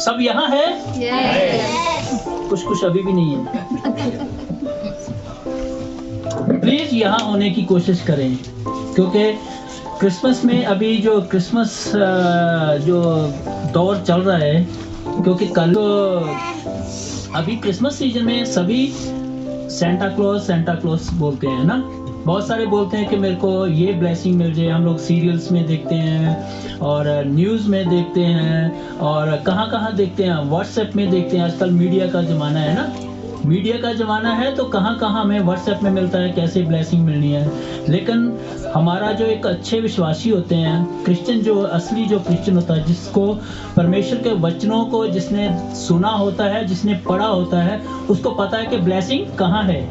सब यहाँ है? कुछ अभी भी नहीं है। प्लीज यहाँ होने की कोशिश करें, क्योंकि क्रिसमस में अभी जो क्रिसमस जो दौर चल रहा है, क्योंकि कल तो अभी क्रिसमस सीजन में सभी सेंटा क्लॉज बोलते हैं ना। बहुत सारे बोलते हैं कि मेरे को ये ब्लेसिंग मिल जाए। हम लोग सीरियल्स में देखते हैं और न्यूज़ में देखते हैं और कहाँ देखते हैं, व्हाट्सएप में देखते हैं। आजकल मीडिया का ज़माना है ना, मीडिया का ज़माना है, तो कहाँ हमें व्हाट्सएप में मिलता है कैसे ब्लेसिंग मिलनी है। लेकिन हमारा जो एक अच्छे विश्वासी होते हैं, क्रिश्चियन, जो असली जो क्रिश्चियन होता है, जिसको परमेश्वर के वचनों को जिसने सुना होता है, जिसने पढ़ा होता है, उसको पता है कि ब्लेसिंग कहाँ है।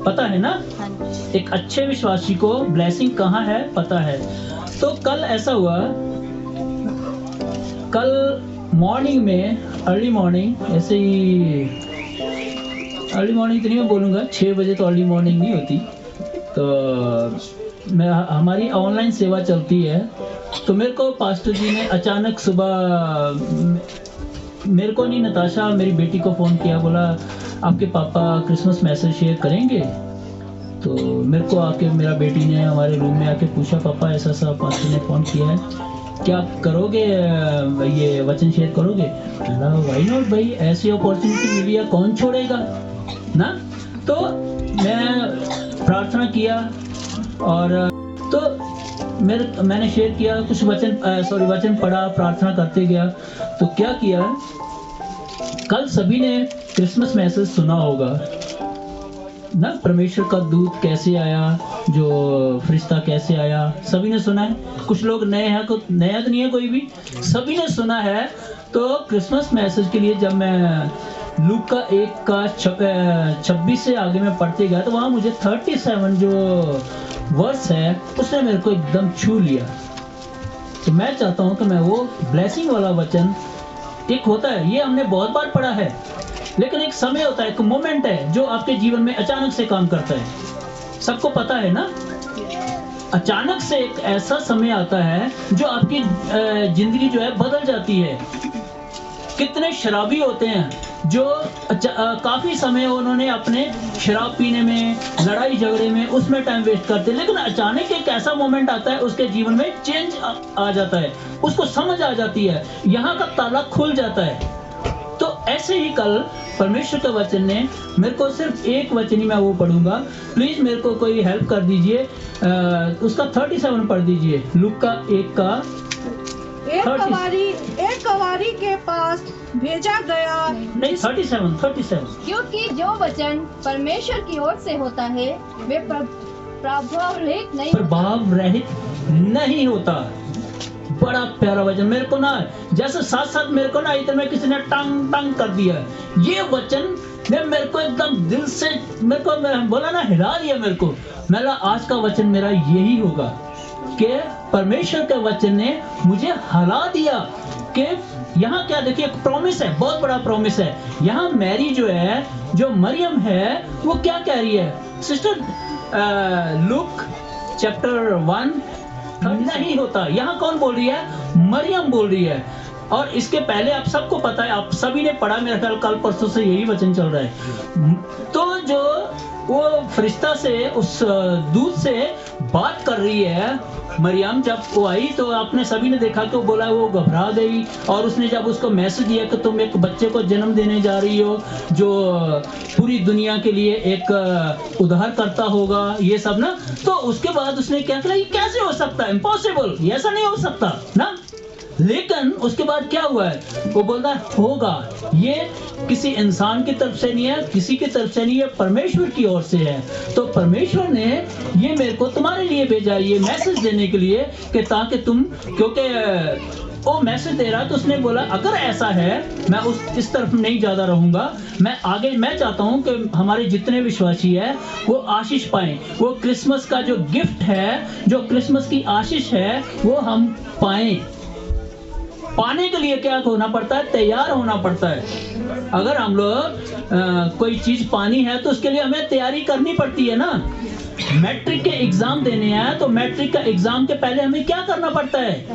पता है ना, एक अच्छे विश्वासी को ब्लेसिंग कहाँ है पता है। तो कल ऐसा हुआ, कल मॉर्निंग में, अर्ली मॉर्निंग, ऐसे ही अर्ली मॉर्निंग तो नहीं मैं बोलूँगा, 6 बजे तो अर्ली मॉर्निंग नहीं होती। तो हमारी ऑनलाइन सेवा चलती है, तो मेरे को पास्टर जी ने अचानक सुबह, मेरे को नहीं, नताशा मेरी बेटी को फ़ोन किया, बोला आपके पापा क्रिसमस मैसेज शेयर करेंगे। तो मेरे को आके, मेरा बेटी ने हमारे रूम में आके पूछा, पापा ऐसा पास्टर ने फ़ोन किया है, क्या आप करोगे, ये वचन शेयर करोगे? व्हाई नॉट भाई, ऐसी अपॉर्चुनिटी मिली है, कौन छोड़ेगा ना। तो मैं प्रार्थना किया और तो मैंने शेयर किया, कुछ वचन पढ़ा, प्रार्थना करते गया। तो क्या किया, कल सभी ने क्रिसमस मैसेज सुना होगा ना, परमेश्वर का दूत कैसे आया, जो फरिश्ता कैसे आया, सभी ने सुना है। कुछ लोग नए हैं, कुछ नया तो नहीं है कोई भी, सभी ने सुना है। तो क्रिसमस मैसेज के लिए जब मैं लूका 1 का 26 से आगे में पढ़ते गया, तो वहाँ मुझे 37 जो वर्स है उसने मेरे को एकदम छू लिया। तो मैं चाहता हूँ कि मैं वो ब्लेसिंग वाला वचन, एक होता है, ये हमने बहुत बार पढ़ा है, लेकिन एक समय होता है, एक मोमेंट है जो आपके जीवन में अचानक से काम करता है। सबको पता है ना, अचानक से एक ऐसा समय आता है जो आपकी जिंदगी जो है बदल जाती है। कितने शराबी होते हैं जो काफी समय उन्होंने अपने शराब पीने में, लड़ाई झगड़े में, उसमें टाइम वेस्ट करते हैं, लेकिन अचानक एक ऐसा मोमेंट आता है, उसके जीवन में चेंज आ जाता है, उसको समझ आ जाती है, यहाँ का ताला खुल जाता है। तो ऐसे ही कल परमेश्वर के वचन ने मेरे को, सिर्फ एक वचन ही मैं वो पढ़ूंगा, प्लीज मेरे को कोई हेल्प कर दीजिए। उसका 37 पढ़ दीजिए, लूका 1 का। एक कवारी के पास भेजा गया, नहीं, 37। क्योंकि जो वचन परमेश्वर की ओर से होता है वे प्रभाव रहित नहीं होता। बड़ा प्यारा वचन, मेरे को ना, जैसे साथ मेरे को ना इधर में किसी ने टंग कर दिया। ये वचन ने मेरे को एकदम दिल से, मेरे को बोला ना, हिला दिया मेरे को। मेरा आज का वचन मेरा यही होगा कि परमेश्वर के वचन ने मुझे हिला दिया कि यहाँ क्या, देखिए, एक प्रॉमिस है, बहुत बड़ा प्रॉमिस है। यहाँ मैरी जो है, जो मरियम है, वो क्या कह रही है सिस्टर? लूक चैप्टर 1 नहीं होता, यहाँ कौन बोल रही है? मरियम बोल रही है। और इसके पहले आप सबको पता है, आप सभी ने पढ़ा, मेरे ख्याल कल परसों से यही वचन चल रहा है। तो जो वो फरिश्ता से, उस दूत से बात कर रही है मरियम, जब वो आई तो आपने सभी ने देखा कि वो बोला, वो घबरा गई। और उसने जब उसको मैसेज दिया कि तुम एक बच्चे को जन्म देने जा रही हो जो पूरी दुनिया के लिए एक उद्धार करता होगा, ये सब ना, तो उसके बाद उसने क्या कहा, ये कैसे हो सकता है, इम्पॉसिबल, ऐसा नहीं हो सकता ना। लेकिन उसके बाद क्या हुआ है, वो बोलता है होगा। ये किसी इंसान की तरफ से नहीं है, किसी की तरफ से नहीं है, परमेश्वर की ओर से है। तो परमेश्वर ने ये मेरे को तुम्हारे लिए भेजा, ये मैसेज देने के लिए, कि ताकि तुम, क्योंकि वो मैसेज दे रहा, तो उसने बोला अगर ऐसा है, मैं इस तरफ नहीं ज्यादा रहूंगा, मैं आगे, मैं चाहता हूं कि हमारे जितने विश्वासी है वो आशीष पाएं, वो क्रिसमस का जो गिफ्ट है, जो क्रिसमस की आशीष है, वो हम पाएं। पाने के लिए क्या होना पड़ता है? तैयार होना पड़ता है। अगर हम लोग कोई चीज पानी है तो उसके लिए हमें तैयारी करनी पड़ती है ना। मैट्रिक के एग्जाम देने हैं तो मैट्रिक का एग्जाम के पहले हमें क्या करना पड़ता है?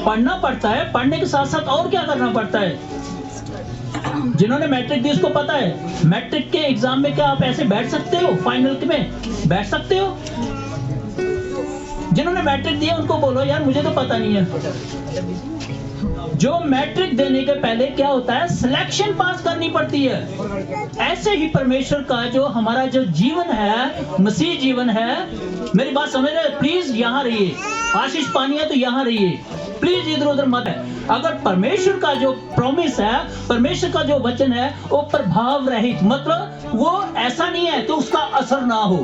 पढ़ना पड़ता है। पढ़ने के साथ साथ और क्या करना पड़ता है? जिन्होंने मैट्रिक दी उसको पता है मैट्रिक के एग्जाम में क्या आप ऐसे बैठ सकते हो? फाइनल में बैठ सकते हो? जिन्होंने मैट्रिक दिया उनको बोलो यार मुझे तो पता नहीं है। जो मैट्रिक देने के पहले क्या होता है? सिलेक्शन पास करनी पड़ती है। ऐसे ही परमेश्वर का जो हमारा जो जीवन है, मसीह जीवन है, मेरी बात समझ रहे? प्लीज यहाँ रहिए। आशीष पानी है तो यहाँ रहिए, प्लीज इधर उधर मत है। अगर परमेश्वर का जो प्रॉमिस है, परमेश्वर का जो वचन है, वो प्रभाव रहित, मतलब वो ऐसा नहीं है कि उसका असर ना हो।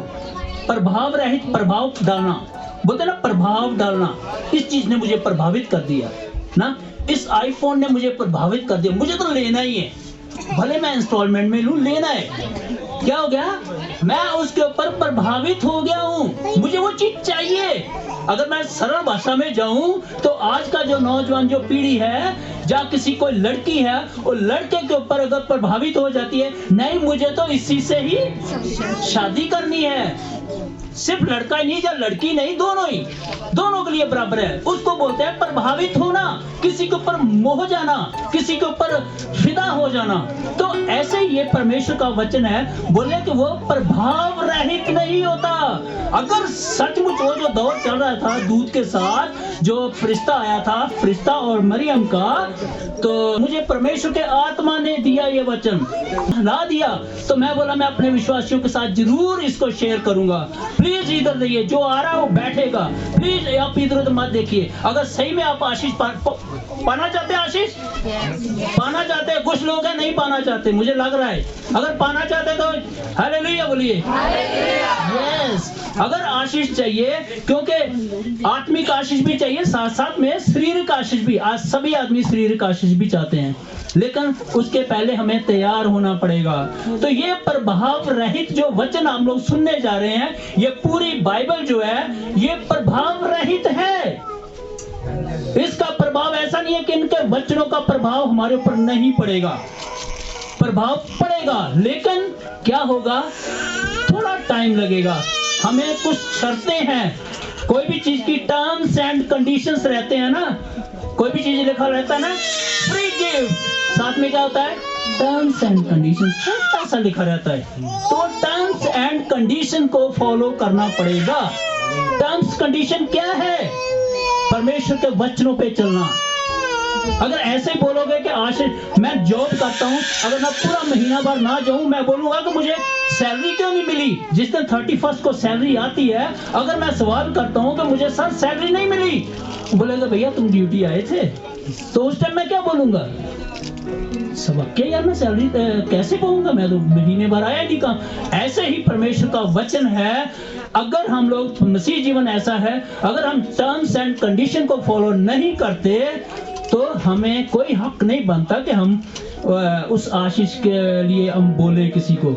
प्रभाव रहित, प्रभाव डालना, बोलते ना प्रभाव डालना। इस चीज ने मुझे प्रभावित कर दिया ना, इस आईफोन ने मुझे प्रभावित कर दिया, मुझे तो लेना ही है, भले मैं इंस्टॉलमेंट में लूं, लेना है। क्या हो गया? मैं उसके ऊपर प्रभावित हो गया हूँ, मुझे वो चीज चाहिए। अगर मैं सरल भाषा में जाऊं तो आज का जो नौजवान जो पीढ़ी है, जहाँ किसी कोई लड़की है, वो लड़के के ऊपर अगर प्रभावित हो जाती है, नहीं मुझे तो इसी से ही शादी करनी है। सिर्फ लड़का ही नहीं या लड़की नहीं, दोनों ही, दोनों के लिए बराबर है। उसको बोलते हैं प्रभावित होना, किसी के ऊपर मोह जाना, किसी के ऊपर फिदा हो जाना। तो ऐसे ही ये परमेश्वर का वचन है, बोले कि वो प्रभाव रहित नहीं होता। अगर सचमुच वो जो दौर चल रहा था दूध के साथ, जो फरिश्ता आया था, फरिश्ता और मरियम का, तो मुझे परमेश्वर के आत्मा ने दिया ये वचन, ला दिया, तो मैं बोला मैं अपने विश्वासियों के साथ जरूर इसको शेयर करूंगा। प्लीज इधर देखिए, जो आ रहा है वो बैठेगा, प्लीज आप इधर उधर मत देखिए। अगर सही में आप आशीष पाना चाहते हैं, आशीष पाना चाहते हैं, कुछ लोग हैं नहीं पाना चाहते, मुझे लग रहा है। अगर पाना चाहते हैं तो हालेलुया बोलिए। यस, अगर आशीष चाहिए, क्योंकि आत्मिक आशीष भी चाहिए, साथ साथ में शारीरिक आशीष भी। आज सभी आदमी शारीरिक आशीष भी चाहते हैं, लेकिन उसके पहले हमें तैयार होना पड़ेगा। तो ये प्रभाव रहित जो वचन हम लोग सुनने जा रहे हैं, ये पूरी बाइबल जो है ये प्रभाव रहित है। इसका प्रभाव ऐसा नहीं है कि इनके वचनों का प्रभाव हमारे ऊपर नहीं पड़ेगा, प्रभाव पड़ेगा, लेकिन क्या होगा? थोड़ा टाइम लगेगा। हमें कुछ शर्तें हैं, कोई भी चीज की टर्म्स एंड कंडीशंस रहते हैं ना, कोई भी चीज लिखा रहता है ना, फ्री गिफ्ट, साथ में क्या होता है? टर्म्स एंड कंडीशंस, ऐसा लिखा रहता है। तो टर्म्स एंड कंडीशन को फॉलो करना पड़ेगा। टर्म्स कंडीशन क्या है? परमेश्वर के वचनों पे चलना। अगर ऐसे ही बोलोगे कि आशीष मैं जॉब करता हूँ, अगर मैं पूरा महीना भर ना जाऊं, मैं बोलूंगा कि मुझे सैलरी क्यों नहीं मिली? जिस दिन 31 को सैलरी आती है, अगर मैं सवाल करता हूँ कि मुझे सर सैलरी नहीं मिली, बोलेगा भैया तुम ड्यूटी आए थे, तो उस टाइम मैं क्या बोलूंगा? सबक क्या यार, मैं सैलरी कैसे पाऊंगा, मैं तो महीने भर आया नहीं काम। ऐसे ही परमेश्वर का वचन है, अगर हम लोग मसीह जीवन ऐसा है, अगर हम टर्म्स एंड कंडीशन को फॉलो नहीं करते तो हमें कोई हक नहीं बनता कि हम उस आशीष के लिए हम बोले किसी को।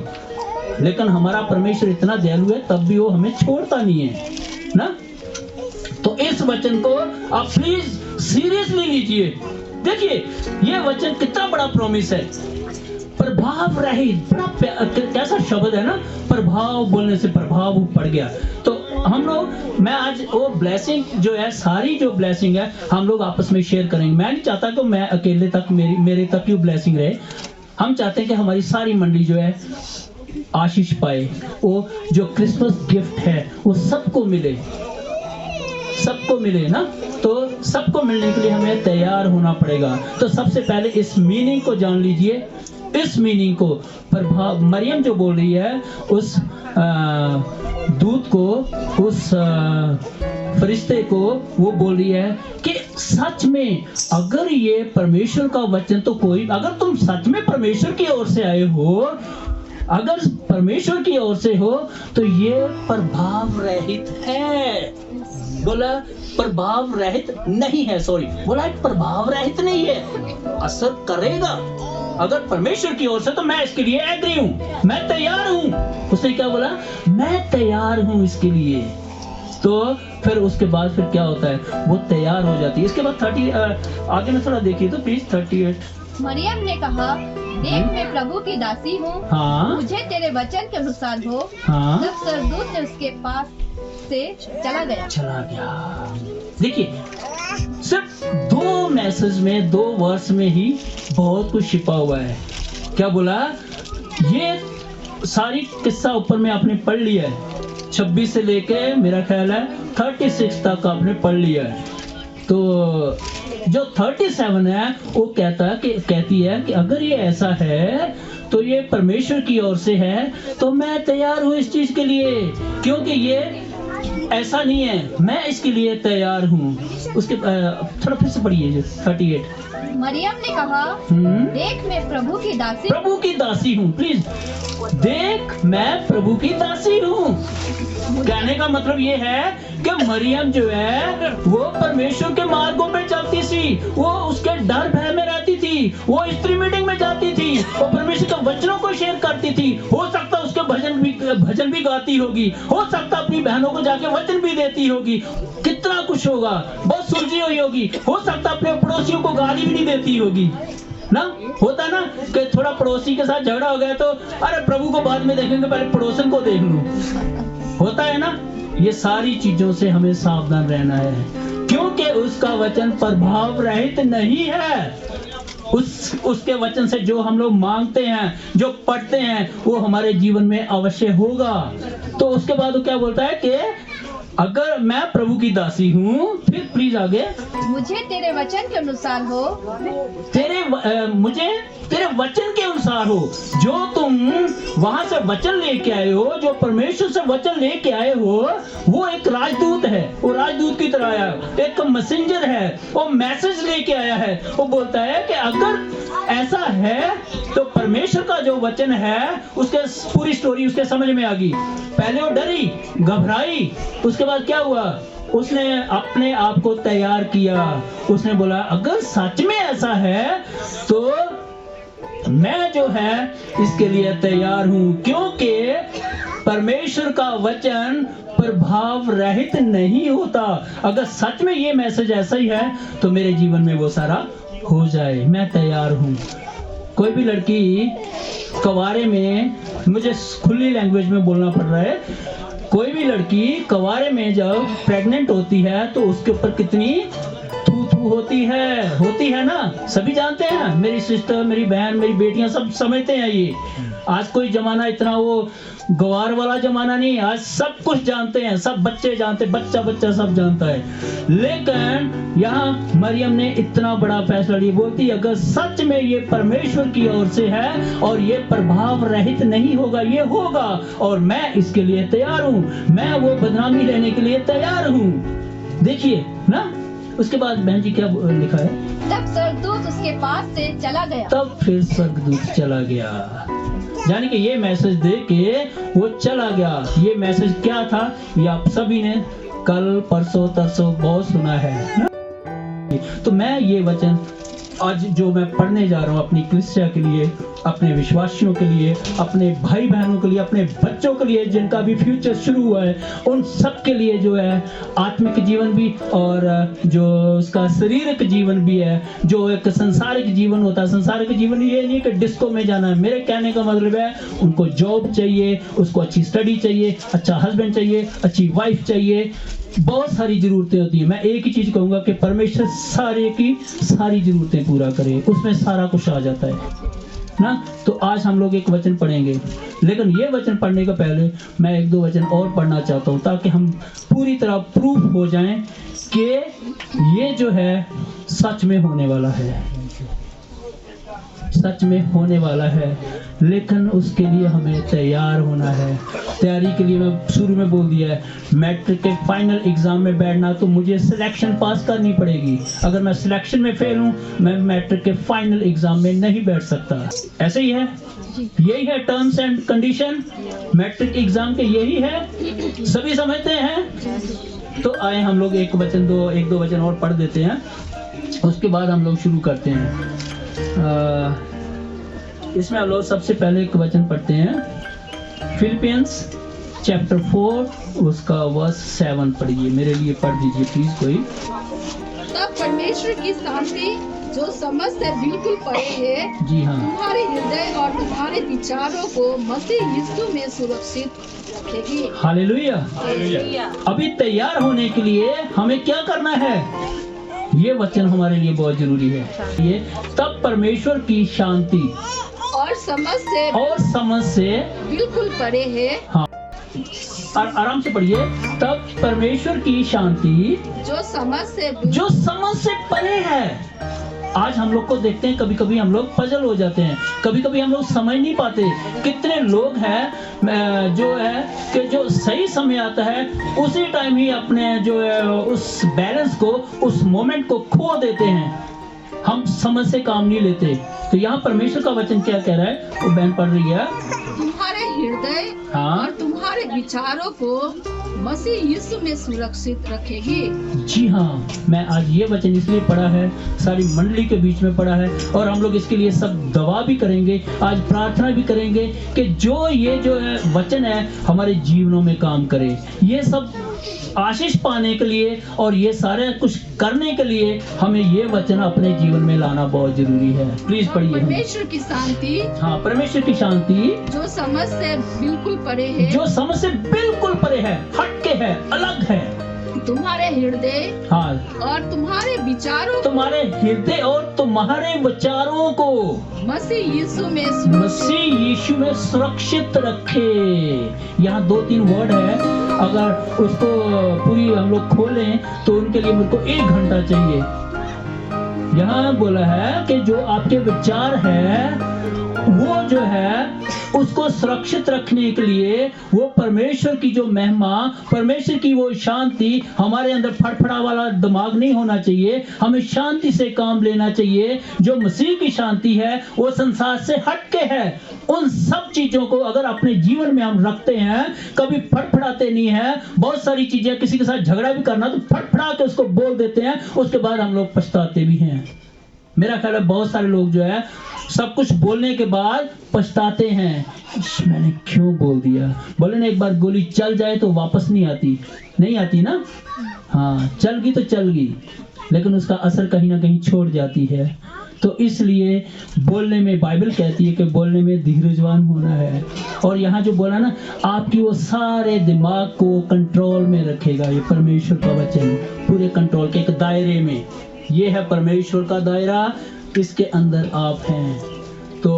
लेकिन हमारा परमेश्वर इतना दयालु है, तब भी वो हमें छोड़ता नहीं है ना। तो इस वचन को आप प्लीज सीरियसली लीजिए। देखिए ये वचन कितना बड़ा प्रॉमिस है, प्रभाव रहित, बड़ा कैसा शब्द है ना, प्रभाव बोलने से प्रभाव पड़ गया। तो हम लोग, मैं आज वो ब्लेसिंग जो है, सारी जो ब्लेसिंग है हम लोग आपस में शेयर करेंगे। मैं नहीं चाहता कि मैं अकेले तक मेरे तक ही ब्लेसिंग रहे। हम चाहते हैं कि हमारी सारी मंडली जो है आशीष पाए, वो जो क्रिसमस गिफ्ट है वो सबको मिले, सबको मिले ना। तो सबको मिलने के लिए हमें तैयार होना पड़ेगा। तो सबसे पहले इस मीनिंग को जान लीजिए, इस मीनिंग को। प्रभाव, मरियम जो बोल रही है उस दूत को, उस फरिश्ते को, वो बोल रही है कि सच में अगर ये परमेश्वर का वचन, तो कोई, अगर तुम सच में परमेश्वर की ओर से आए हो, अगर परमेश्वर की ओर से हो, तो ये प्रभाव रहित है। बोला प्रभाव रहित नहीं है, सॉरी, बोला प्रभाव रहित नहीं है, असर करेगा। अगर परमेश्वर की ओर से, तो मैं इसके लिए एग्री हूं, मैं तैयार हूं। उसने क्या बोला? मैं तैयार हूं इसके लिए। तो फिर उसके बाद फिर क्या होता है? वो तैयार हो जाती है। इसके बाद 30 आगे में थोड़ा देखिए तो प्लीज, 38। मरियम ने कहा, देख मैं प्रभु की दासी हूँ, हाँ मुझे तेरे वचन के अनुसार हो। हाँ तब स्वर्गदूत ने उसके पास से चला गया। चला गया। देखिए, सिर्फ 2 मैसेज में, 2 वर्स में ही बहुत कुछ छिपा हुआ है। क्या बोला? ये सारी किस्सा ऊपर में आपने पढ़ लिया है, 26 से लेके मेरा ख्याल है 36 तक आपने पढ़ लिया है। तो जो 37 है वो कहती है कि अगर ये ऐसा है तो ये परमेश्वर की ओर से है, तो मैं तैयार हूँ इस चीज के लिए, क्योंकि ये ऐसा नहीं है, मैं इसके लिए तैयार हूँ। उसके थोड़ा फिर से पढ़िए जो 38। मरियम ने कहा, देख मैं प्रभु की दासी हूँ। प्लीज, देख मैं प्रभु की दासी हूँ। कहने का मतलब ये है कि मरियम जो है वो परमेश्वर के मार्गों पे चलती थी, वो उसके डर भय में रहती थी, वो स्त्री मीटिंग में जाती थी, वो परमेश्वर के वचनों को शेयर करती थी। हो सकता उसके भजन भी गाती होगी, हो सकता अपनी बहनों को जाके वचन भी देती होगी, कितना कुछ होगा, बहुत सुलझी हुई होगी। हो सकता अपने पड़ोसियों को गाली भी नहीं देती होगी ना। होता ना कि थोड़ा पड़ोसी के साथ झगड़ा हो गया तो अरे प्रभु को बाद में देखेंगे, पहले पड़ोसन को देख लूं। होता है ना। ये सारी चीजों से हमें सावधान रहना है, क्योंकि उसका वचन प्रभाव रहित नहीं है। उसके वचन से जो हम लोग मांगते हैं, जो पढ़ते हैं, वो हमारे जीवन में अवश्य होगा। तो उसके बाद वो क्या बोलता है कि अगर मैं प्रभु की दासी हूँ, फिर प्लीज आगे, मुझे तेरे वचन के अनुसार हो। मुझे तेरे वचन के अनुसार हो। जो तुम वहां से वचन लेके आए हो, जो परमेश्वर से वचन लेके आए हो, वो एक राजदूत है। वो राजदूत की तरह आया, एक मैसेंजर है, वो मैसेज लेके आया है। वो बोलता है कि अगर ऐसा है तो परमेश्वर का जो वचन है, उसके पूरी स्टोरी उसके समझ में आ गई। पहले वो डरी, घबराई, उसके बाद क्या हुआ? उसने अपने आप को तैयार किया। उसने बोला अगर सच में ऐसा है तो मैं जो है इसके लिए तैयार हूं, क्योंकि परमेश्वर का वचन प्रभाव रहित नहीं होता। अगर सच में ये मैसेज ऐसा ही है तो मेरे जीवन में वो सारा हो जाए, मैं तैयार हूं। कोई भी लड़की कवारे में, मुझे खुली लैंग्वेज में बोलना पड़ रहा है, कोई भी लड़की कवारे में जब प्रेग्नेंट होती है तो उसके ऊपर कितनी थू होती है ना। सभी जानते हैं, मेरी सिस्टर, मेरी बहन, मेरी बेटियां सब समझते हैं ये। आज कोई जमाना इतना वो गवार वाला जमाना नहीं, आज सब कुछ जानते हैं, सब बच्चे जानते, बच्चा सब जानता है। लेकिन यहाँ मरियम ने इतना बड़ा फैसला लिया, बोलती अगर सच में ये परमेश्वर की ओर से है और ये प्रभाव रहित नहीं होगा, ये होगा, और मैं इसके लिए तैयार हूँ, मैं वो बदनामी लेने के लिए तैयार हूँ। देखिए ना, उसके बाद बहन जी क्या लिखा है? तब स्वर्गदूत उसके पास से चला गया। तब फिर स्वर्गदूत चला गया, यानी कि ये मैसेज दे के वो चला गया। ये मैसेज क्या था, ये आप सभी ने कल परसों तरसों बहुत सुना है। तो मैं ये वचन आज जो मैं पढ़ने जा रहा हूँ अपनी कलीसिया के लिए, अपने विश्वासियों के लिए, अपने भाई बहनों के लिए, अपने बच्चों के लिए जिनका भी फ्यूचर शुरू हुआ है, उन सब के लिए जो है आत्मिक जीवन भी और जो उसका शारीरिक जीवन भी है, जो एक संसारिक जीवन होता है। संसारिक जीवन ये नहीं कि डिस्को में जाना है, मेरे कहने का मतलब है उनको जॉब चाहिए, उसको अच्छी स्टडी चाहिए, अच्छा हस्बैंड चाहिए, अच्छी वाइफ चाहिए, बहुत सारी जरूरतें होती है। मैं एक ही चीज कहूंगा कि परमेश्वर सारे की सारी जरूरतें पूरा करे, उसमें सारा कुछ आ जाता है ना। तो आज हम लोग एक वचन पढ़ेंगे, लेकिन ये वचन पढ़ने के पहले मैं 1-2 वचन और पढ़ना चाहता हूँ, ताकि हम पूरी तरह प्रूफ हो जाएं कि ये जो है सच में होने वाला है, सच में होने वाला है। लेकिन उसके लिए हमें तैयार होना है। तैयारी के लिए मैं शुरू में बोल दिया है, मैट्रिक के फाइनल एग्जाम में बैठना तो मुझे सिलेक्शन पास करनी पड़ेगी। अगर मैं सिलेक्शन में फेल हूं, मैं मैट्रिक के फाइनल एग्जाम में नहीं बैठ सकता। ऐसे ही है, यही है terms and condition matric exam के, यही है, सभी समझते हैं। तो आए हम लोग एक दो वचन और पढ़ देते हैं, उसके बाद हम लोग शुरू करते हैं। इसमें हम लोग सबसे पहले एक वचन पढ़ते हैं, फिलिपियंस चैप्टर 4 उसका वर्स 7 पढ़िए, मेरे लिए पढ़ दीजिए प्लीज कोई। तब परमेश्वर की शांति जो समझ से बिल्कुल परे है, जी हाँ, तुम्हारे हृदय और तुम्हारे विचारों को मसीह यीशु में सुरक्षित रखेगी। हालेलुया। अभी तैयार होने के लिए हमें क्या करना है? ये वचन हमारे लिए बहुत जरूरी है। ये तब परमेश्वर की शांति और समझ से बिल्कुल परे है। हाँ, और आराम से पढ़िए। तब परमेश्वर की शांति जो समझ से परे है। आज हम लोग को देखते हैं, कभी कभी हम लोग पजल हो जाते हैं, कभी कभी हम लोग समझ नहीं पाते। कितने लोग हैं जो है कि जो सही समय आता है उसी टाइम ही अपने जो है उस बैलेंस को, उस मोमेंट को खो देते हैं। हम समझ से काम नहीं लेते। तो यहाँ परमेश्वर का वचन क्या कह रहा है, वो बहन पढ़ रही है। तुम्हारे हृदय हाँ, और तुम्हारे विचारों को मसीह यीशु में सुरक्षित रखेगी। जी हाँ, मैं आज ये वचन इसलिए पढ़ा है, सारी मंडली के बीच में पढ़ा है, और हम लोग इसके लिए सब दवा भी करेंगे, आज प्रार्थना भी करेंगे कि जो ये जो है वचन है हमारे जीवनों में काम करे। ये सब आशीष पाने के लिए और ये सारे कुछ करने के लिए हमें ये वचन अपने जीवन में लाना बहुत जरूरी है। प्लीज पढ़िए। परमेश्वर की शांति, हाँ, परमेश्वर की शांति जो समझ से बिल्कुल परे है, जो समझ से बिल्कुल परे है, हटके है, अलग है। तुम्हारे हृदय हाँ, और तुम्हारे विचारों, तुम्हारे हृदय और तुम्हारे विचारों को मसीह यीशु में सुरक्षित रखे। यहाँ 2-3 वर्ड है, अगर उसको पूरी हम लोग खोलें तो उनके लिए मुझको 1 घंटा चाहिए। यहाँ बोला है कि जो आपके विचार है वो जो है उसको सुरक्षित रखने के लिए वो परमेश्वर की जो महिमा, परमेश्वर की वो शांति, हमारे अंदर फड़फड़ा वाला दिमाग नहीं होना चाहिए। हमें शांति से काम लेना चाहिए। जो मसीह की शांति है वो संसार से हटके है। उन सब चीजों को अगर अपने जीवन में हम रखते हैं, कभी फड़फड़ाते नहीं है। बहुत सारी चीजें, किसी के साथ झगड़ा भी करना तो फड़फड़ा के उसको बोल देते हैं, उसके बाद हम लोग पछताते भी हैं। मेरा ख्याल है बहुत सारे लोग जो है सब कुछ बोलने के बाद पछताते हैं, मैंने क्यों बोल दिया। बोले ना, एक बार गोली चल जाए तो वापस नहीं आती ना। हाँ, चल गई तो चल गई, लेकिन उसका असर कहीं ना कहीं छोड़ जाती है। तो इसलिए बोलने में, बाइबल कहती है कि बोलने में धीरजवान होना है। और यहाँ जो बोला ना, आपकी वो सारे दिमाग को कंट्रोल में रखेगा। ये परमेश्वर का वचन पूरे कंट्रोल के एक दायरे में, ये है परमेश्वर का दायरा, इसके अंदर आप हैं। तो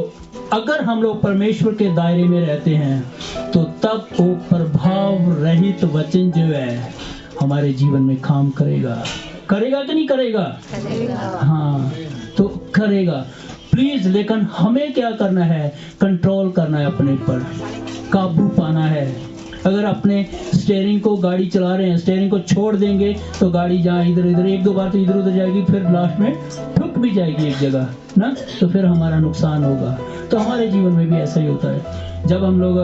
अगर हम लोग परमेश्वर के दायरे में रहते हैं तो तब वो प्रभाव रहित वचन जो है हमारे जीवन में काम करेगा कि नहीं करेगा? हाँ, तो करेगा। प्लीज, लेकिन हमें क्या करना है? कंट्रोल करना है, अपने पर काबू पाना है। अगर अपने स्टीयरिंग को, गाड़ी चला रहे हैं, स्टीयरिंग को छोड़ देंगे तो गाड़ी जहाँ इधर उधर, 1-2 बार तो इधर उधर जाएगी, फिर लास्ट में ठुक भी जाएगी एक जगह ना, तो फिर हमारा नुकसान होगा। तो हमारे जीवन में भी ऐसा ही होता है। जब हम लोग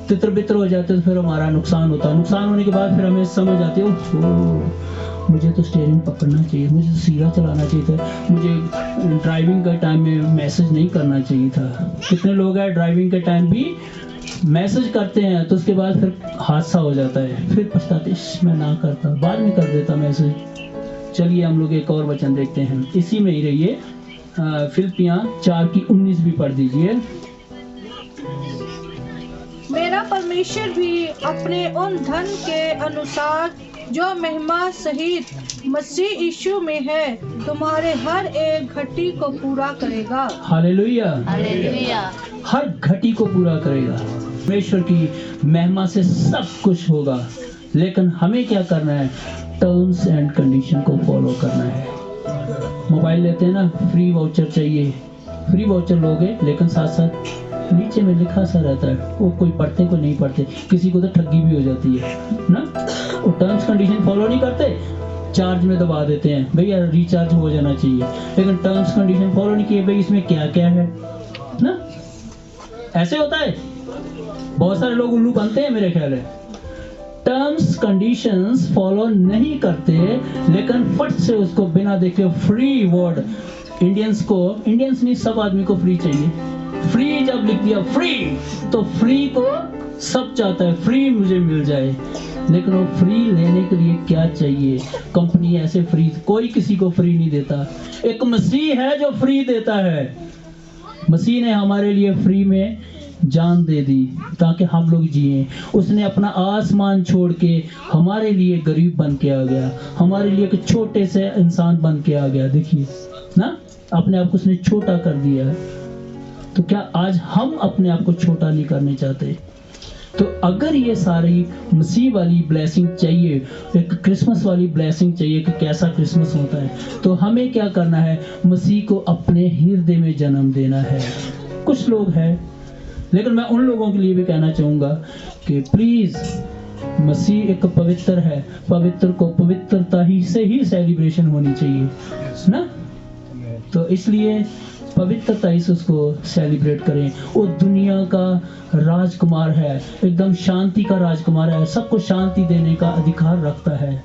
तितर बितर हो जाते हैं तो फिर हमारा नुकसान होता है। नुकसान होने के बाद फिर हमें समझ आती है, मुझे तो स्टीयरिंग पकड़ना चाहिए, मुझे तो सीधा चलाना चाहिए था, मुझे ड्राइविंग के टाइम में मैसेज नहीं करना चाहिए था। कितने लोग हैं ड्राइविंग के टाइम भी मैसेज करते हैं तो उसके बाद फिर हादसा हो जाता है, फिर पछताते, मैं ना करता, बाद में कर देता मैसेज। चलिए हम लोग एक और वचन देखते हैं, इसी में ही रहिए। फिलिप्पियां 4:19 भी पढ़ दीजिए। मेरा परमेश्वर भी अपने उन धन के अनुसार जो महिमा सहित मसीह यीशु में है तुम्हारे हर एक घटी को पूरा करेगा। हालेलुया, हर घटी को पूरा करेगा। परमेश्वर की महिमा से सब कुछ होगा, लेकिन हमें क्या करना है? टर्म्स एंड कंडीशन को फॉलो करना है। मोबाइल लेते हैं ना, फ्री वाउचर चाहिए, फ्री वाउचर लोगे, लेकिन साथ साथ नीचे में लिखा सा रहता है, वो कोई पढ़ते कोई नहीं पढ़ते, किसी को तो ठगी भी हो जाती है ना। वो टर्म्स कंडीशन फॉलो नहीं करते, चार्ज में दबा देते हैं, भैया रिचार्ज हो जाना चाहिए, लेकिन टर्म्स कंडीशन फॉलो नहीं किए, भाई इसमें क्या क्या है ना। ऐसे होता है, बहुत सारे लोग उल्लू बनते हैं मेरे ख्याल है। टर्म्स कंडीशंस फॉलो नहीं करते, लेकिन फट से उसको बिना देखे फ्री वर्ड, इंडियंस नहीं, सब आदमी को फ्री चाहिए। फ्री जब लिख दिया फ्री, तो फ्री को सब चाहता है, फ्री मुझे मिल जाए। लेकिन वो फ्री लेने के लिए क्या चाहिए? कंपनी ऐसे फ्री, कोई किसी को फ्री नहीं देता। एक मसीह है जो फ्री देता है। मसीह ने हमारे लिए फ्री में जान दे दी ताकि हम लोग जिए। उसने अपना आसमान छोड़ के हमारे लिए गरीब बन के आ गया, हमारे लिए एक छोटे से इंसान बन के आ गया। देखिए ना, अपने आप को उसने छोटा कर दिया है। तो क्या आज हम अपने आप को छोटा नहीं करने चाहते? तो अगर ये सारी मसीह वाली ब्लेसिंग चाहिए, एक क्रिसमस वाली ब्लेसिंग चाहिए कि कैसा क्रिसमस होता है, तो हमें क्या करना है? मसीह को अपने हृदय में जन्म देना है। कुछ लोग हैं, लेकिन मैं उन लोगों के लिए भी कहना चाहूँगा कि प्लीज़, मसीह एक पवित्र है, पवित्र को पवित्रता ही से ही सेलिब्रेशन होनी चाहिए ना। तो इसलिए पवित्रता से उसको सेलिब्रेट करें। वो दुनिया का राजकुमार है, एकदम शांति का राजकुमार है, सबको शांति देने का अधिकार रखता है,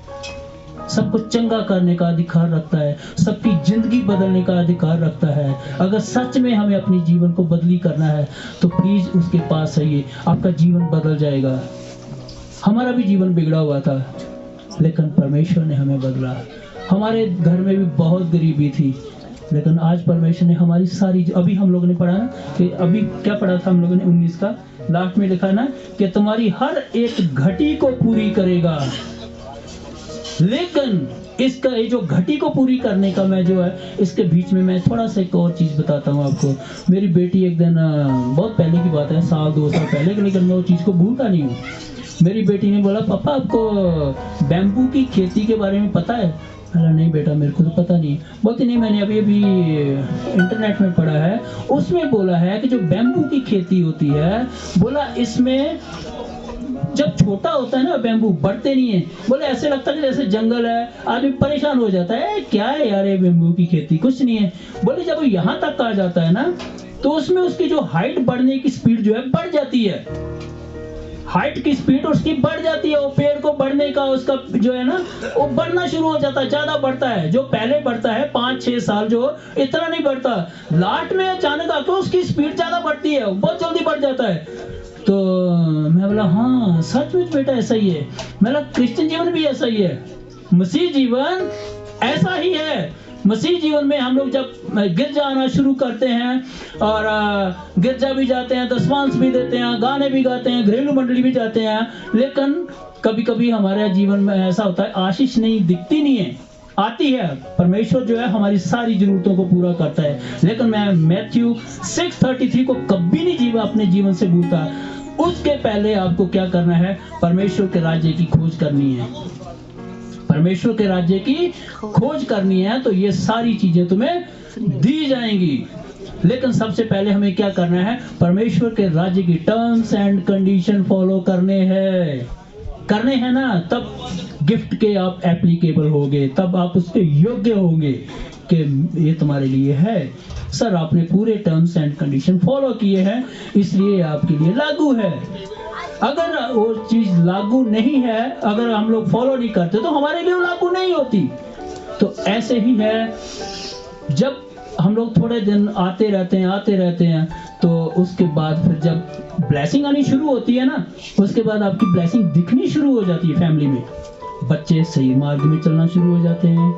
सबको चंगा करने का अधिकार रखता है, सबकी जिंदगी बदलने का अधिकार रखता है। अगर सच में हमें अपनी जीवन को बदली करना है तो प्लीज उसके पास आइए, आपका जीवन बदल जाएगा। हमारा भी जीवन बिगड़ा हुआ था, लेकिन परमेश्वर ने हमें बदला। हमारे घर में भी बहुत गरीबी थी, लेकिन आज परमेश्वर ने हमारी सारी, अभी हम लोगों ने पढ़ा ना कि अभी क्या पढ़ा था हम लोगों ने 19 का लास्ट में लिखा ना कि तुम्हारी हर एक घटी को पूरी करेगा। लेकिन इसका ये जो घटी को पूरी करने का मैं जो है, इसके बीच में मैं थोड़ा सा एक और चीज बताता हूँ आपको। मेरी बेटी एक दिन, बहुत पहले की बात है, 1-2 साल पहले, लेकिन मैं वो चीज को भूलता नहीं हूँ। मेरी बेटी ने बोला, पापा आपको बैम्बू की खेती के बारे में पता है? अरे नहीं बेटा, मेरे को तो पता नहीं। बोलती नहीं, मैंने अभी अभी इंटरनेट में पढ़ा है, उसमें बोला है कि जो बैम्बू की खेती होती है, बोला इसमें जब छोटा होता है ना बैम्बू, बढ़ते नहीं है। बोले ऐसे लगता है जैसे जंगल है, आदमी परेशान हो जाता है, क्या है यार ये बैम्बू की खेती, कुछ नहीं है। बोले जब यहाँ तक आ जाता है ना, तो उसमें उसकी जो हाइट बढ़ने की स्पीड जो है बढ़ जाती है, हाइट की स्पीड उसकी बढ़ जाती है। वो पेड़ को बढ़ने का उसका जो है ना, वो बढ़ना शुरू हो जाता है, ज्यादा बढ़ता है। जो पहले बढ़ता है 5-6 साल, जो इतना नहीं बढ़ता, लास्ट में अचानक आकर उसकी स्पीड ज्यादा बढ़ती है, बहुत जल्दी बढ़ जाता है। तो मैं बोला हाँ सचमुच बेटा ऐसा ही है। मेरा क्रिश्चियन जीवन भी ऐसा ही है, मसीह जीवन ऐसा ही है। मसीह जीवन में हम लोग जब गिरजा आना शुरू करते हैं और गिरजा भी जाते हैं, दशमांश भी देते हैं, गाने भी गाते हैं, घरेलू मंडली भी जाते हैं, लेकिन कभी कभी हमारे जीवन में ऐसा होता है आशीष नहीं दिखती नहीं है, आती है। परमेश्वर जो है हमारी सारी जरूरतों को पूरा करता है, लेकिन मैं मैथ्यू 6:33 को कभी नहीं जीवा अपने जीवन से भूलता। उसके पहले आपको क्या करना है? परमेश्वर के राज्य की खोज करनी है। परमेश्वर के राज्य की खोज करनी है तो ये सारी चीजें तुम्हें दी जाएंगी। लेकिन सबसे पहले हमें क्या करना है? परमेश्वर के राज्य की टर्म्स एंड कंडीशन फॉलो करने हैं ना, तब गिफ्ट के आप एप्लीकेबल होगे, तब आप उसके योग्य होंगे कि ये तुम्हारे लिए है। सर आपने पूरे टर्म्स एंड कंडीशन फॉलो किए हैं, इसलिए आपके लिए लागू है। अगर वो चीज लागू नहीं है, अगर हम लोग फॉलो नहीं करते, तो हमारे लिए लागू नहीं होती। तो ऐसे ही है, जब हम लोग थोड़े दिन आते रहते हैं, तो उसके बाद फिर जब ब्लेसिंग आनी शुरू होती है ना, उसके बाद आपकी ब्लेसिंग दिखनी शुरू हो जाती है फैमिली में। बच्चे सही मार्ग में चलना शुरू हो जाते हैं,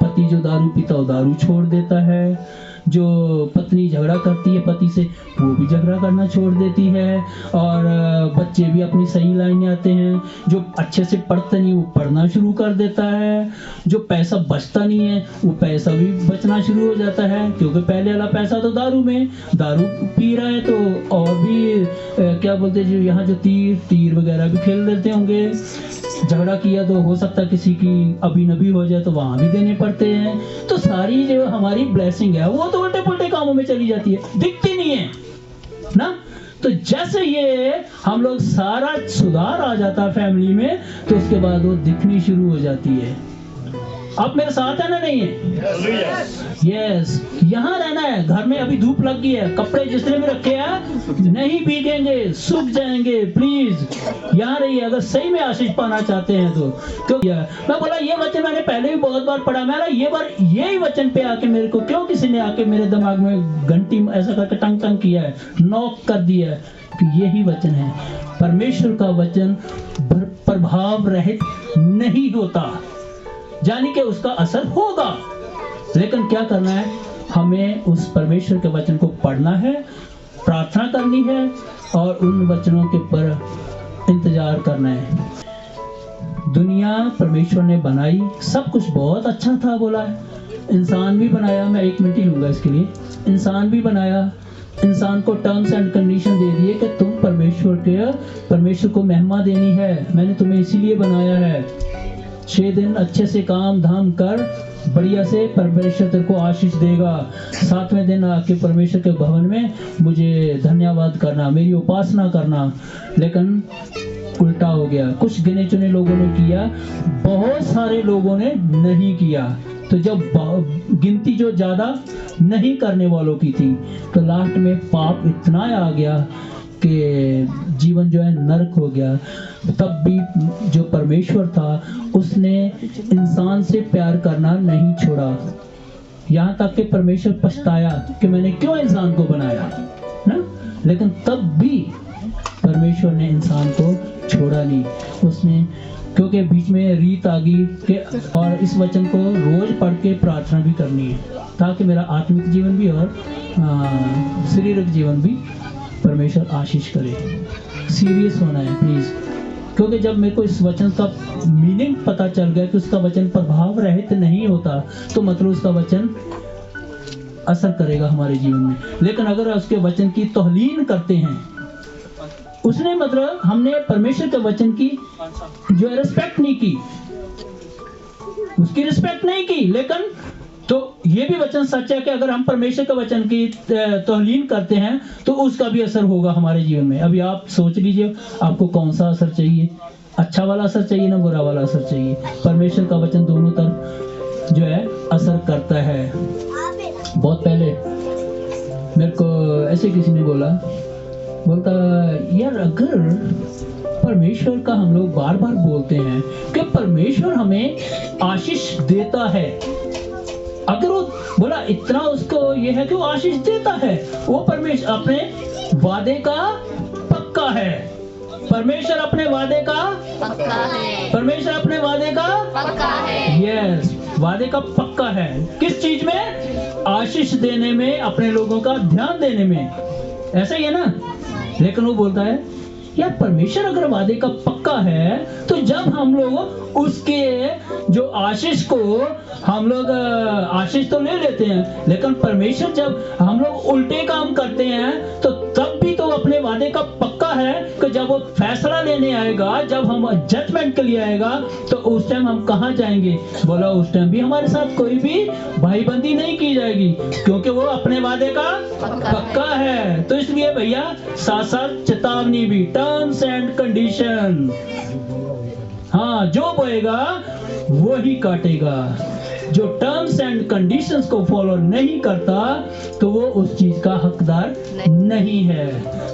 पति जो दारू पीता वो दारू छोड़ देता है, जो पत्नी झगड़ा करती है पति से वो भी झगड़ा करना छोड़ देती है, और बच्चे भी अपनी सही लाइन में आते हैं। जो अच्छे से पढ़ते नहीं वो पढ़ना शुरू कर देता है, जो पैसा बचता नहीं है वो पैसा भी बचना शुरू हो जाता है, क्योंकि पहले वाला पैसा तो दारू पी रहा है। तो और भी क्या बोलते हैं, जो यहाँ जो तीर वगैरह भी खेल लेते होंगे। झगड़ा किया तो हो सकता है किसी की अभी नबी हो जाए तो वहां भी देने पड़ते हैं। तो सारी जो हमारी ब्लेसिंग है वो तो उल्टे पुल्टे कामों में चली जाती है, दिखती नहीं है ना। तो जैसे ये हम लोग सारा सुधार आ जाता है फैमिली में, तो उसके बाद वो दिखनी शुरू हो जाती है। आप मेरे साथ है ना? नहीं है? यस, यहाँ रहना है। घर में अभी धूप लग गई है, कपड़े जितने भी रखे हैं नहीं भीगेंगे, सूख जाएंगे। प्लीज यहाँ रहिए अगर सही में आशीष पाना चाहते हैं तो। क्योंकि मैं बोला ये वचन मैंने पहले भी बहुत बार पढ़ा, मैं ये बार यही वचन पे आके मेरे को क्यों किसी ने आके मेरे दिमाग में घंटी ऐसा करके टंग टंग किया है, नॉक कर दिया है कि यही वचन है। परमेश्वर का वचन प्रभाव रहित नहीं होता, यानी कि उसका असर होगा। लेकिन क्या करना है, हमें उस परमेश्वर के वचन को पढ़ना है, प्रार्थना करनी है और उन वचनों के पर इंतजार करना है। दुनिया परमेश्वर ने बनाई, सब कुछ बहुत अच्छा था बोला है। इंसान भी बनाया, मैं 1 मिनट ही लूंगा इसके लिए। इंसान भी बनाया, इंसान को टर्म्स एंड कंडीशन दे दिए कि तुम परमेश्वर को महिमा देनी है, मैंने तुम्हें इसीलिए बनाया है। 6 दिन अच्छे से काम धाम कर, बढ़िया से, परमेश्वर तेरे को आशीष देगा। 7वें दिन आके परमेश्वर के भवन में मुझे धन्यवाद करना, मेरी उपासना करना। लेकिन उल्टा हो गया, कुछ गिने चुने लोगों ने किया, बहुत सारे लोगों ने नहीं किया। तो जब गिनती जो ज्यादा नहीं करने वालों की थी, तो लास्ट में पाप इतना आ गया कि जीवन जो है नरक हो गया। तब भी जो परमेश्वर था उसने इंसान से प्यार करना नहीं छोड़ा। यहाँ तक कि परमेश्वर पछताया कि मैंने क्यों इंसान को बनाया ना, लेकिन तब भी परमेश्वर ने इंसान को छोड़ा नहीं। उसने, क्योंकि बीच में रीत आ गई कि और इस वचन को रोज पढ़ के प्रार्थना भी करनी है, ताकि मेरा आत्मिक जीवन भी और शारीरिक जीवन भी परमेश्वर आशीष करे। सीरियस होना है प्लीज, क्योंकि जब मेरे को इस वचन का मीनिंग पता चल गया कि उसका वचन प्रभाव रहित नहीं होता, तो मतलब उसका वचन असर करेगा हमारे जीवन में। लेकिन अगर उसके वचन की तौहीन करते हैं, उसने मतलब हमने परमेश्वर के वचन की जो है रिस्पेक्ट नहीं की, उसकी रिस्पेक्ट नहीं की। लेकिन तो ये भी वचन सच है कि अगर हम परमेश्वर के वचन की तौहीन करते हैं तो उसका भी असर होगा हमारे जीवन में। अभी आप सोच लीजिए आपको कौन सा असर चाहिए, अच्छा वाला असर चाहिए ना बुरा वाला असर चाहिए। परमेश्वर का वचन दोनों तरफ जो है असर करता है। बहुत पहले मेरे को ऐसे किसी ने बोलता यार, अगर परमेश्वर का हम लोग बार बार बोलते हैं कि परमेश्वर हमें आशीष देता है, अगर वो बोला इतना उसको ये है कि वो आशीष देता है, वो परमेश्वर अपने वादे का पक्का है। परमेश्वर अपने वादे का पक्का है। परमेश्वर अपने वादे का पक्का है। यस, वादे का पक्का है। किस चीज में? आशीष देने में, अपने लोगों का ध्यान देने में। ऐसा ही है ना। लेकिन वो बोलता है यार, परमेश्वर अगर वादे का पक्का है तो जब हम लोग उसके जो आशीष को हम लोग आशीष तो ले लेते हैं, लेकिन परमेश्वर जब हम लोग उल्टे काम करते हैं तो तब भी तो अपने वादे का पक्का है कि जब वो फैसला लेने आएगा, जब हम जजमेंट के लिए आएगा, तो उस टाइम हम कहाँ जाएंगे? बोला उस टाइम भी हमारे साथ कोई भी भाईबंदी नहीं की जाएगी, क्योंकि वो अपने वादे का पक्का है। तो इसलिए भैया साथ साथ चेतावनी भी, टर्म्स एंड कंडीशन। हाँ, जो बोएगा वो ही काटेगा। जो टर्म्स एंड कंडीशंस को फॉलो नहीं करता तो वो उस चीज का हकदार नहीं है।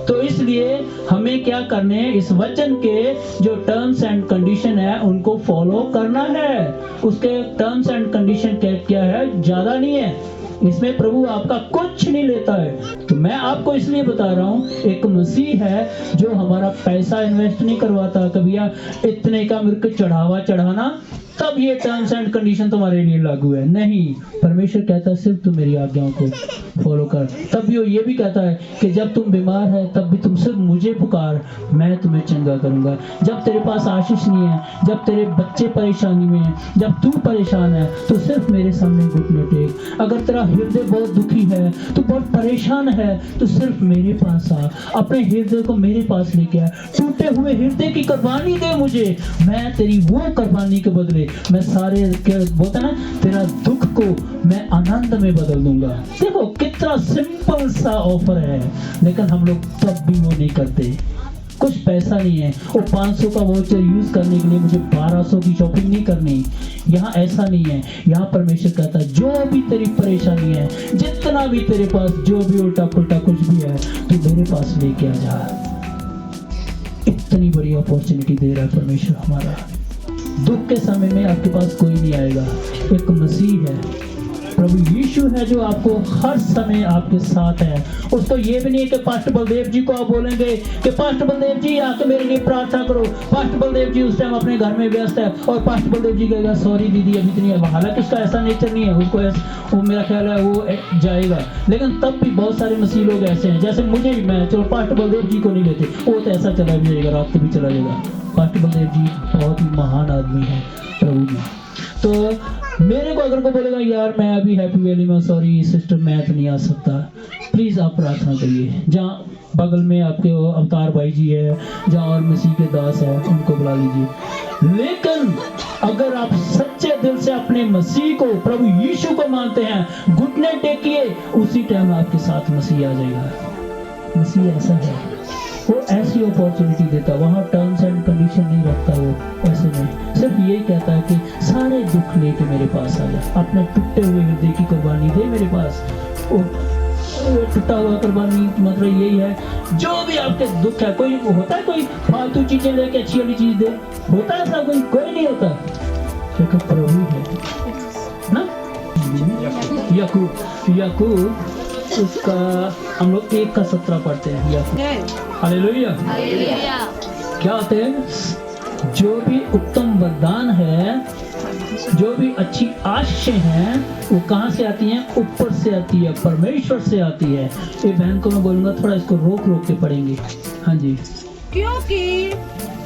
तो इसलिए हमें क्या करने हैं? इस वचन के जो टर्म्स एंड कंडीशन है उनको फॉलो करना है। उसके टर्म्स एंड कंडीशन क्या है? ज्यादा नहीं है, इसमें प्रभु आपका कुछ नहीं लेता है। तो मैं आपको इसलिए बता रहा हूँ, एक मसीह है जो हमारा पैसा इन्वेस्ट नहीं करवाता कभी, या इतने का मेरे को चढ़ावा चढ़ाना तब ये टर्म्स एंड कंडीशन तुम्हारे लिए लागू है। नहीं, परमेश्वर कहता है सिर्फ तुम मेरी आज्ञाओं को फॉलो कर। तब भी वो ये भी कहता है कि जब तुम बीमार है तब भी तुम सिर्फ मुझे पुकार, मैं तुम्हें चंगा करूंगा। जब तेरे पास आशीष नहीं है, जब तेरे बच्चे परेशानी में हैं, जब तू परेशान है, तो सिर्फ मेरे सामने घुटने टेक। अगर तेरा हृदय बहुत दुखी है, तो बहुत परेशान है, तो सिर्फ मेरे पास आ, अपने हृदय को मेरे पास लेके आ। टूटे हुए हृदय की कुर्बानी दे मुझे, मैं तेरी वो कुर्बानी के बदले मैं सारे बोलता ना, तेरा दुख को मैं आनंद में बदल दूंगा। देखो कितना सिंपल सा ऑफर है, लेकिन हम लोग तब भी वो नहीं करते। कुछ पैसा नहीं है, वो 500 का वाउचर यूज करने के लिए मुझे 1200 की शॉपिंग नहीं करनी। यहाँ ऐसा नहीं है। यहाँ परमेश्वर कहता है जो भी तेरी परेशानी है, जितना भी तेरे पास जो भी उल्टा पुल्टा कुछ भी है, तू मेरे पास लेके आ जा। इतनी बड़ी अपॉर्चुनिटी दे रहा है परमेश्वर हमारा। दुख के समय में आपके पास कोई नहीं आएगा। एक मसीह है प्रभु यीशु है जो आपको हर समय आपके साथ है। उसको ये भी नहीं है कि पास्टर बलदेव जी को आप बोलेंगे कि पास्टर बलदेव जी आके मेरे लिए प्रार्थना करो। पास्टर बलदेव जी उस टाइम अपने घर में व्यस्त है और पास्टर बलदेव जी कहेगा सॉरी दीदी अभी इतनी है। हालांकि उसका ऐसा नेचर नहीं है, उसको वो मेरा ख्याल है वो जाएगा, लेकिन तब भी बहुत सारे मसीह लोग ऐसे हैं, जैसे मुझे भी, मैं चलो पास्टर बलदेव जी को नहीं लेते, वो तो ऐसा चला भी जाएगा, रात को भी चला जाएगा। पास्टर बलदेव जी बहुत ही महान आदमी है प्रभु जी। तो मेरे को अगर को बोलेगा यार मैं अभी हैप्पी वैली में, सॉरी सिस्टर मैं तो नहीं आ सकता, प्लीज आप प्रार्थना करिए। जहाँ बगल में आपके अवतार भाई जी है, जहाँ और मसीह के दास है, उनको बुला लीजिए। लेकिन अगर आप सच्चे दिल से अपने मसीह को, प्रभु यीशु को मानते हैं, घुटने टेकिए, उसी टाइम आपके साथ मसीह आ जाएगा। मसीह ऐसा है, वो ऐसी अपॉर्चुनिटी देता, वहाँ टर्म्स एंड कंडीशन नहीं रखता। वो ऐसे में सिर्फ यही कहता है कि सारे दुख लेके मेरे पास आ जा, अपने टूटे हुए हृदय की कुर्बानी दे मेरे पास। वो टूटा हुआ कुर्बानी मतलब यही है, जो भी आपके दुख है, कोई होता है कोई फालतू चीजें लेके अच्छी वाली चीज दे, होता है ऐसा? कोई नहीं होता, लेकिन प्रभु है ना। याकूब उसका हम लोग 1:17 पढ़ते हैं। याकूब हालेलुया। क्या होते हैं? जो भी उत्तम वरदान है, जो भी अच्छी आशीषें हैं, वो कहाँ से आती हैं? ऊपर से आती है, परमेश्वर से आती है। ये बहन को मैं बोलूंगा थोड़ा इसको रोक रोक के पढ़ेंगे। हाँ जी। क्योंकि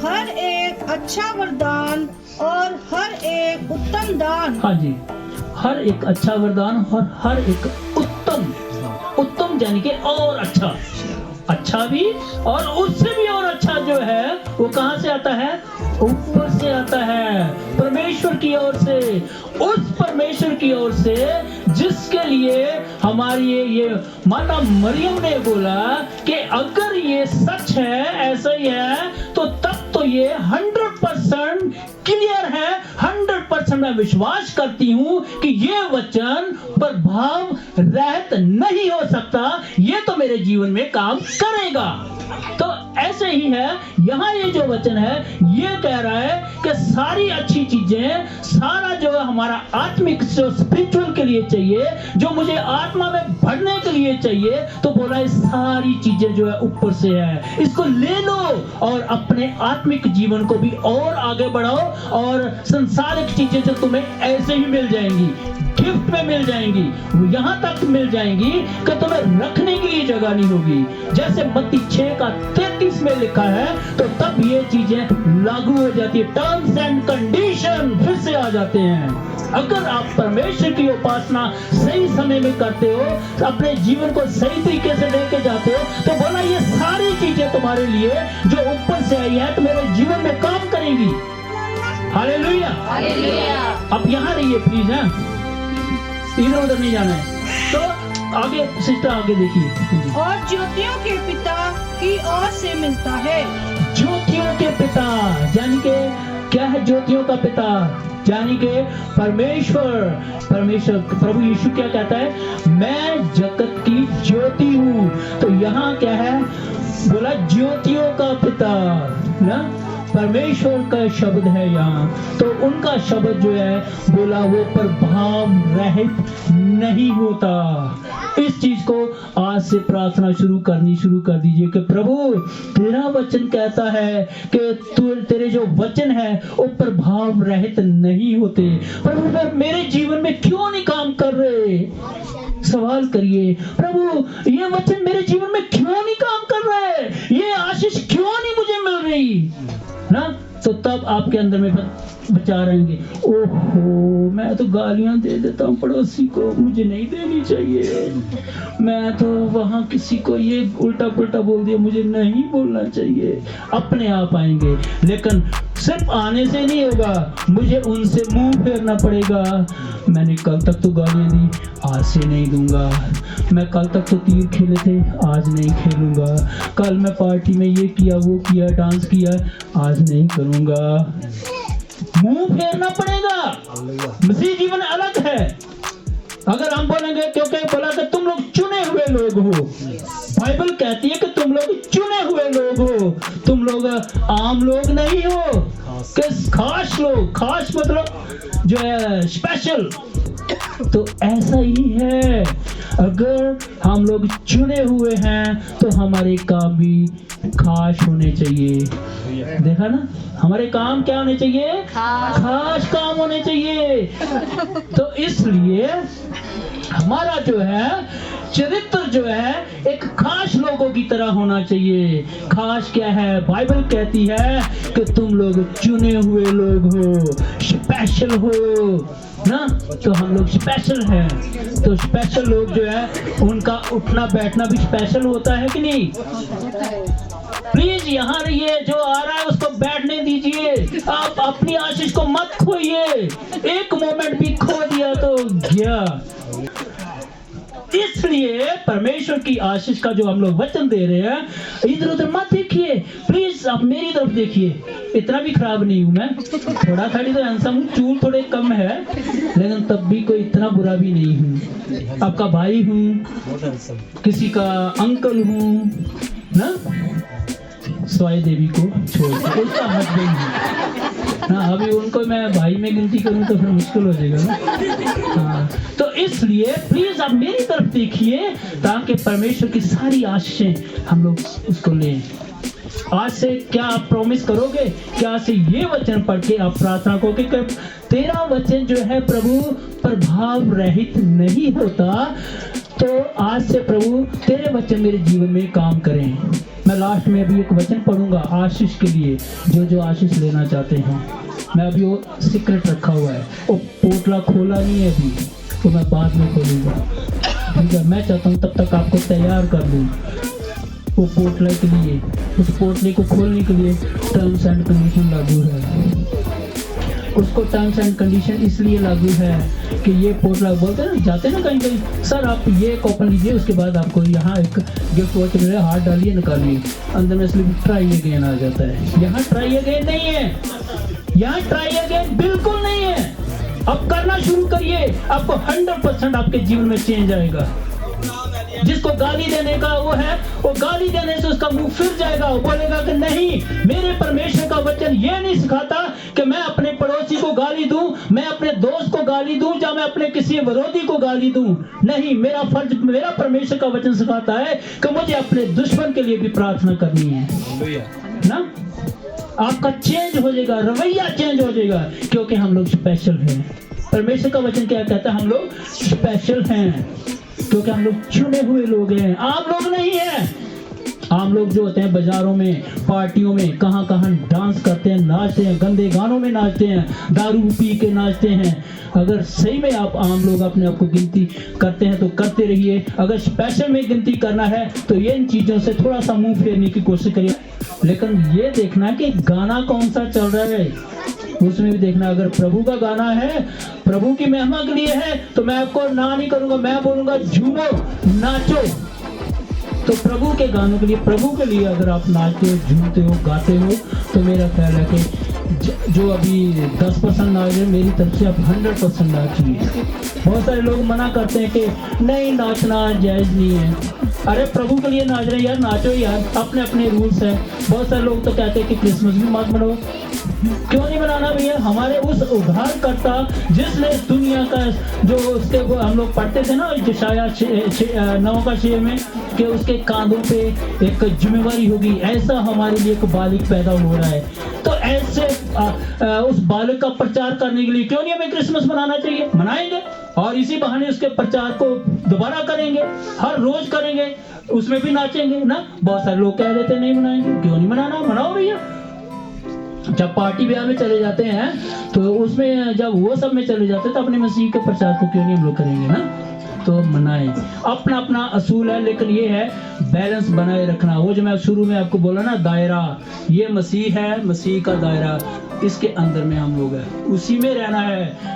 हर एक अच्छा वरदान और हर एक उत्तम दान, हाँ जी, हर एक अच्छा वरदान और हर एक उत्तम, उत्तम यानी कि और अच्छा, अच्छा भी और उससे भी और अच्छा जो है वो कहाँ से आता है? ऊपर से आता है, परमेश्वर की ओर से, उस परमेश्वर की ओर से जिसके लिए हमारी ये माता मरियम ने बोला कि अगर ये सच है, ऐसा ही है, तो तब तो ये 100% क्लियर है, 100% मैं विश्वास करती हूँ कि ये वचन प्रभाव रहित नहीं हो सकता, ये तो मेरे जीवन में काम करेगा। तो ऐसे ही है, यहाँ ये जो वचन है ये कह रहा है कि सारी अच्छी चीजें, सारा जो हमारा आत्मिक, जो स्पिरिचुअल के लिए चाहिए, जो मुझे आत्मा में बढ़ने के लिए चाहिए, तो बोला ये सारी चीजें जो है ऊपर से है, इसको ले लो और अपने आत्मिक जीवन को भी और आगे बढ़ाओ, और संसारिक चीजें जो तुम्हें ऐसे ही मिल जाएंगी, गिफ्ट में मिल जाएंगी, वो यहाँ तक मिल जाएंगी कि तुम्हें रखने के लिए जगह नहीं होगी। जैसे मत्ती 6:33 में लिखा है, तो तब ये चीजें लागू हो जाती है, टर्म्स एंड कंडीशन फिर से आ जाते हैं। अगर आप परमेश्वर की उपासना सही समय में करते हो, अपने जीवन को सही तरीके से लेके जाते हो, तो बोला ये सारी चीजें तुम्हारे लिए जो ऊपर से आई है, तुम्हारे जीवन में काम करेंगी। हालेलुया। अब यहाँ रहिए प्लीज, है इधर उधर नहीं जाना है। तो आगे सिस्टर आगे देखिए। और ज्योतियों के पिता की ओर से मिलता है। ज्योतियों के पिता यानी के क्या है? ज्योतियों का पिता यानी के परमेश्वर। परमेश्वर प्रभु यीशु क्या कहता है? मैं जगत की ज्योति हूँ। तो यहाँ क्या है? बोला ज्योतियों का पिता ना, परमेश्वर का शब्द है यहाँ। तो उनका शब्द जो है बोला वो प्रभाव रहित नहीं होता। इस चीज को आज से प्रार्थना शुरू कर दीजिए कि प्रभु तेरा वचन कहता है कि तू, तेरे जो वचन है वो प्रभाव रहित नहीं होते। प्रभु फिर मेरे जीवन में क्यों नहीं काम कर रहे? सवाल करिए, प्रभु ये वचन मेरे जीवन में क्यों नहीं काम कर रहा है? ये आशीष क्यों नहीं मुझे मिल रही ना? तो तब आपके अंदर में विचार आएंगे, ओहो मैं तो गालियां दे देता हूँ पड़ोसी को, मुझे नहीं देनी चाहिए। मैं तो वहां किसी को ये उल्टा पुल्टा बोल दिया, मुझे नहीं बोलना चाहिए। अपने आप आएंगे, लेकिन सिर्फ आने से नहीं होगा, मुझे उनसे मुंह फेरना पड़ेगा। मैंने कल तक तो गालियां दी, आज से नहीं दूंगा। मैं कल तक तो तीर खेले थे, आज नहीं खेलूंगा। कल मैं पार्टी में ये किया, वो किया, डांस किया, आज नहीं करूंगा। मुंह फेरना पड़ेगा। मसीह जीवन अलग है। अगर हम बोलेंगे क्योंकि बोला कि तुम लोग चुने हुए लोग हो, बाइबल कहती है कि तुम लोग चुने हुए लोग हो, तुम लोग आम लोग नहीं हो, कि खास लोग, खास मतलब जो है स्पेशल। तो ऐसा ही है, अगर हम लोग चुने हुए हैं तो हमारे काम भी खास होने चाहिए। देखा ना, हमारे काम क्या होने चाहिए? खास काम होने चाहिए। तो इसलिए हमारा जो है चरित्र जो है एक खास लोगों की तरह होना चाहिए। खास क्या है? बाइबल कहती है कि तुम लोग चुने हुए लोग हो, स्पेशल हो ना। तो हम लोग स्पेशल हैं। तो स्पेशल लोग जो है उनका उठना बैठना भी स्पेशल होता है कि नहीं? प्लीज यहाँ रहिए, जो आ रहा है उसको बैठने दीजिए। आप अपनी आशीष को मत खोइए, एक मोमेंट भी खो दिया तो गया। इसलिए परमेश्वर की आशीष का जो हम लोग वचन दे रहे हैं, इधर उधर मत देखिए, प्लीज आप मेरी तरफ देखिए। इतना भी खराब नहीं हूं मैं, थोड़ा थोड़ी तो हैंडसम हूं, चूल थोड़े कम है, लेकिन तब भी कोई इतना बुरा भी नहीं हूं। आपका भाई हूं, किसी का अंकल हूं ना, स्वाई देवी को छोड़ के उसका हस्बैंड हूं ना। अभी उनको मैं भाई में गिनती करूं तो फिर मुश्किल हो जाएगा ना। हाँ, तो इसलिए प्लीज आप मेरी तरफ देखिए, ताकि परमेश्वर की सारी आशीषें हम लोग उसको लें। आज से क्या आप प्रॉमिस करोगे? क्या से ये वचन पढ़ के आप प्रार्थना करोगे कि तेरा वचन जो है प्रभु प्रभाव रहित नहीं होता, तो आज से प्रभु तेरे वचन मेरे जीवन में काम करें। मैं लास्ट में अभी एक वचन पढ़ूंगा आशीष के लिए, जो आशीष लेना चाहते हैं। मैं अभी वो सीक्रेट रखा हुआ है, वो पोटला खोला नहीं है अभी, तो मैं बाद में खोलूंगा। ठीक है, मैं चाहता हूँ तब तक आपको तैयार कर लूँ वो पोटला के लिए। उस पोटले को खोलने के लिए टर्म्स एंड कंडीशन लागू है। उसको टर्म्स एंड कंडीशन इसलिए लागू है कि ये पोटला बोलते हैं ना, जाते हैं ना कहीं कहीं, सर आप ये ओपन लीजिए, उसके बाद आपको यहाँ एक गिफ्ट वॉच मिलेगा, हाथ डालिए निकालिए, अंदर में स्लिप ट्राई अगेन आ जाता है। यहाँ ट्राई अगेन नहीं है, यहाँ ट्राई अगेन बिल्कुल नहीं है। अब करना शुरू करिए, आपको 100% आपके जीवन में चेंज आएगा। जिसको गाली देने का वो है, वो गाली देने से उसका मुंह फिर जाएगा, वो बोलेगा कि नहीं, मेरे परमेश्वर का वचन ये नहीं सिखाता कि मैं अपने पड़ोसी को गाली दूं, मैं अपने दोस्त को गाली दूं, या मैं अपने किसी विरोधी को गाली दूं। नहीं, मेरा फर्ज, मेरा परमेश्वर का वचन सिखाता है कि मुझे अपने दुश्मन के लिए भी प्रार्थना करनी है ना। आपका चेंज हो जाएगा, रवैया चेंज हो जाएगा, क्योंकि हम लोग स्पेशल हैं। परमेश्वर का वचन क्या कहता है? हम लोग स्पेशल हैं क्योंकि हम लोग चुने हुए लोग हैं, आम लोग नहीं हैं। आम लोग जो होते हैं बाजारों में, पार्टियों में, कहां कहां डांस करते हैं, नाचते हैं, गंदे गानों में नाचते हैं, दारू पी के नाचते हैं। अगर सही में आप आम लोग अपने आप को गिनती करते हैं तो करते रहिए। अगर स्पेशल में गिनती करना है तो ये इन चीजों से थोड़ा सा मुंह फेरने की कोशिश करिए। लेकिन ये देखना कि गाना कौन सा चल रहा है, उसमें भी देखना। अगर प्रभु का गाना है, प्रभु की महिमा के लिए है, तो मैं आपको ना नहीं करूंगा, मैं बोलूंगा झूमो, नाचो। तो प्रभु के गानों के लिए, प्रभु के लिए अगर आप नाचते हो, झूमते हो, गाते हो, तो मेरा ख्याल है कि जो अभी 10% नाच रहे, मेरी तरफ से आप 100% नाचिए। बहुत सारे लोग मना करते हैं कि नहीं, नाचना जायज नहीं है। अरे प्रभु के लिए नाच रहे हैं यार, नाचो यार, अपने अपने रूल्स हैं। बहुत सारे लोग तो कहते हैं कि क्रिसमस भी मत मनाओ। क्यों नहीं बनाना भैया? हमारे उस उद्धारकर्ता जिसने दुनिया का जो उसके हम लोग पढ़ते थे ना यशाया 9:6 में, कि उसके कांधों पे एक जिम्मेवारी होगी, ऐसा हमारे लिए एक बालिक पैदा हो रहा है। तो ऐसे उस बालिक का प्रचार करने के लिए क्यों नहीं हमें क्रिसमस मनाना चाहिए? मनाएंगे, और इसी बहाने उसके प्रचार को दोबारा करेंगे, हर रोज करेंगे, उसमें भी नाचेंगे ना। बहुत सारे लोग कह देते नहीं मनाएंगे, क्यों नहीं मनाना? मनाओ भैया। जब पार्टी ब्याह में चले जाते हैं तो उसमें, जब वो सब में चले जाते हैं, तो अपने मसीह के प्रचार को क्यों नहीं हम लोग करेंगे ना। तो मनाएं, अपना अपना असूल है, लेकिन ये है बैलेंस बनाए रखना। वो जो मैं शुरू में आपको बोला ना, दायरा, ये मसीह है, मसीह का दायरा, इसके अंदर में हम लोग हैं, उसी में रहना है।